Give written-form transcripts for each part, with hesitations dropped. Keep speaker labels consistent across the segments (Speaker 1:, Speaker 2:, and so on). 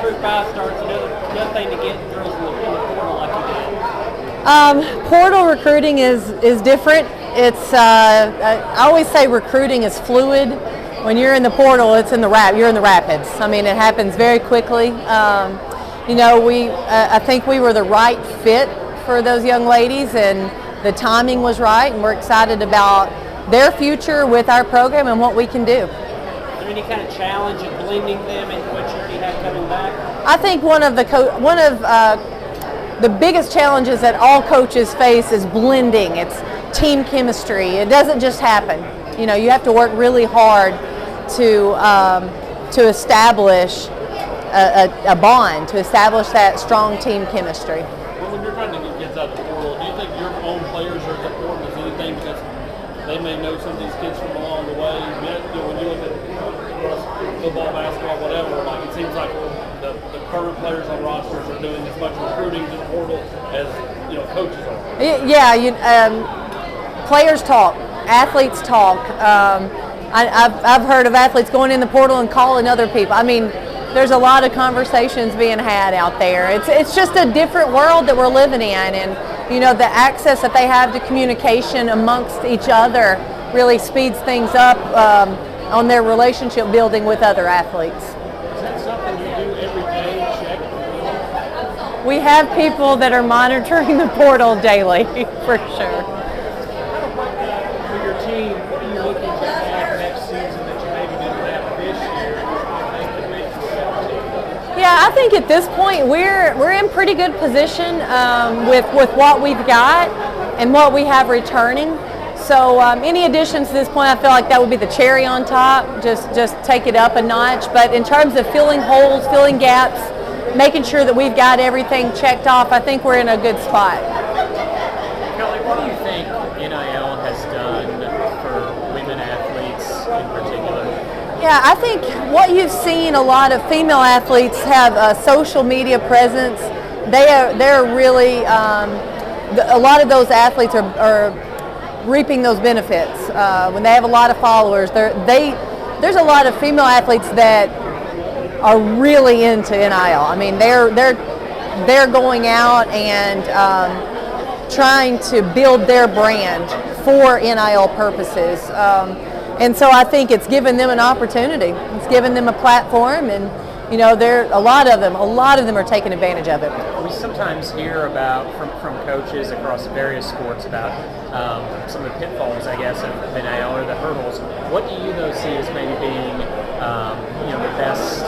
Speaker 1: recruit five stars, another thing to get girls in the portal like you did?
Speaker 2: Portal recruiting is different. It's I always say recruiting is fluid. When you're in the portal, you're in the rapids. I mean, it happens very quickly. I think we were the right fit for those young ladies, and the timing was right, and we're excited about their future with our program and what we can do.
Speaker 1: Is there any kind of challenge in blending them into what you already have coming back?
Speaker 2: I think one of the biggest challenges that all coaches face is blending. It's team chemistry. It doesn't just happen. You know, you have to work really hard to establish a bond, to establish that strong team chemistry.
Speaker 3: Well, when you're trying to get kids out of the portal, do you think your own players are as important as anything, because they may know some of these kids from along the way? When you look at football, basketball, whatever, like it seems like the current players on rosters are doing as much recruiting to the portal as coaches are.
Speaker 2: Yeah, players talk, athletes talk. I've heard of athletes going in the portal and calling other people. I mean, there's a lot of conversations being had out there. It's just a different world that we're living in, and the access that they have to communication amongst each other really speeds things up on their relationship building with other athletes.
Speaker 3: Is that something you do every day? Check?
Speaker 2: We have people that are monitoring the portal daily, for sure.
Speaker 3: For your team, what are you looking to have next season that you maybe didn't have this year?
Speaker 2: Yeah, I think at this point we're in pretty good position with what we've got and what we have returning. So any additions to this point, I feel like that would be the cherry on top. Just take it up a notch. But in terms of filling holes, filling gaps, making sure that we've got everything checked off, I think we're in a good spot.
Speaker 4: Kellie, what do you think NIL has done for women athletes in particular?
Speaker 2: Yeah, I think what you've seen, a lot of female athletes have a social media presence. They're really, a lot of those athletes are reaping those benefits. When they have a lot of followers, there's a lot of female athletes that are really into NIL. I mean, they're going out and trying to build their brand for NIL purposes. And so I think it's given them an opportunity. It's given them a platform, and a lot of them are taking advantage of it.
Speaker 4: We sometimes hear about from coaches across various sports about some of the pitfalls, I guess, of NIL or the hurdles. What do you see as maybe being the best,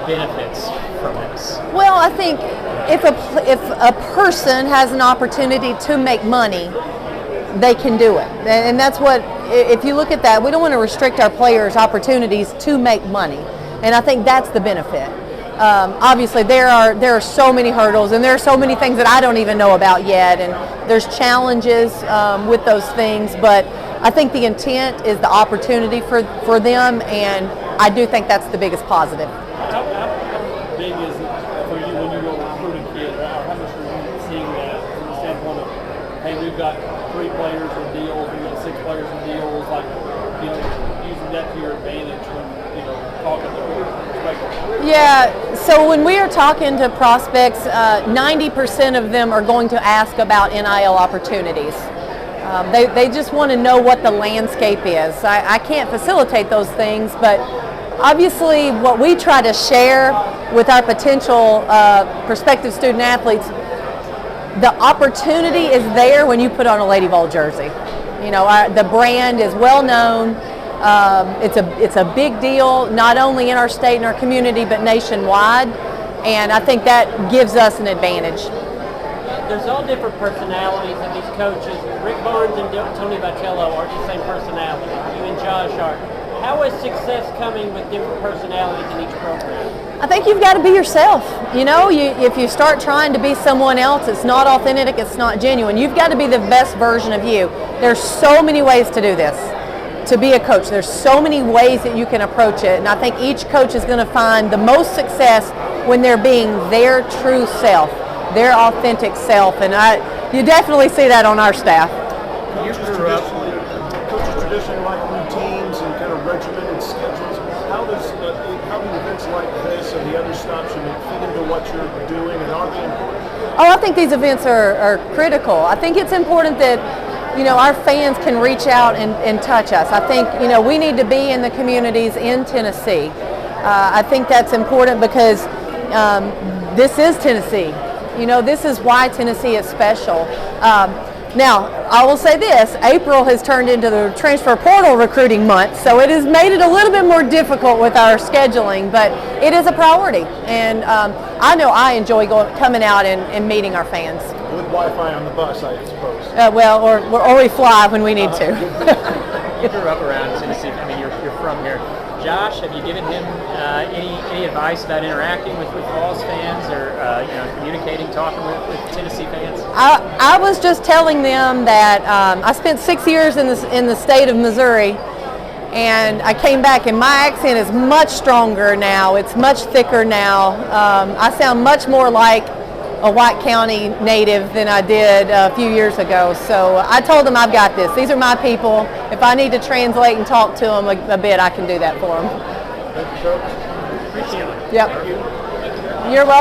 Speaker 4: benefits from this?
Speaker 2: Well, I think if a person has an opportunity to make money, they can do it, and that's what. If you look at that, we don't want to restrict our players' opportunities to make money, and I think that's the benefit. Obviously, there are so many hurdles, and there are so many things that I don't even know about yet, and there's challenges with those things. But I think the intent is the opportunity for them, and I do think that's the biggest positive.
Speaker 3: How big is it for you when you go recruiting kids, or how much are you seeing that from the standpoint of, hey, we've got 3 players with deals, we've got 6 players with deals, like, using that to your advantage when, talking to prospects?
Speaker 2: Yeah, so when we are talking to prospects, 90% of them are going to ask about NIL opportunities. They just want to know what the landscape is. I can't facilitate those things, but obviously what we try to share with our potential prospective student athletes, the opportunity is there when you put on a Lady Vol jersey. The brand is well known. It's a big deal, not only in our state and our community, but nationwide. And I think that gives us an advantage.
Speaker 1: There's all different personalities of these coaches. Rick Barnes and Tony Vitello are the same personality. You and Josh are. How is success coming with different personalities in each program?
Speaker 2: I think you've got to be yourself. If you start trying to be someone else, it's not authentic, it's not genuine. You've got to be the best version of you. There's so many ways to do this. To be a coach, there's so many ways that you can approach it, and I think each coach is going to find the most success when they're being their true self, their authentic self, and you definitely see that on our staff.
Speaker 5: Coaches traditionally like routines and kind of regimented schedules. How do events like this events and the other stops you make fit into what you're doing, and are they important?
Speaker 2: Oh, I think these events are critical. I think it's important that, our fans can reach out and touch us. I think, we need to be in the communities in Tennessee. I think that's important because this is Tennessee. This is why Tennessee is special. Now, I will say this, April has turned into the transfer portal recruiting month, so it has made it a little bit more difficult with our scheduling, but it is a priority. And I know I enjoy coming out and meeting our fans.
Speaker 5: With Wi-Fi on the bus, I suppose.
Speaker 2: Or we fly when we need to.
Speaker 4: You grew up around Tennessee. I mean, you're from here. Josh, have you given him any advice about interacting with Vols fans, or communicating, talking with Tennessee fans?
Speaker 2: I was just telling them that I spent 6 years in the state of Missouri, and I came back, and my accent is much stronger now. It's much thicker now. I sound much more like a White County native than I did a few years ago. So I told them I've got this. These are my people. If I need to translate and talk to them a bit, I can do that for them.
Speaker 5: Thank you, Coach.
Speaker 3: Appreciate it.
Speaker 2: Yep. You're welcome.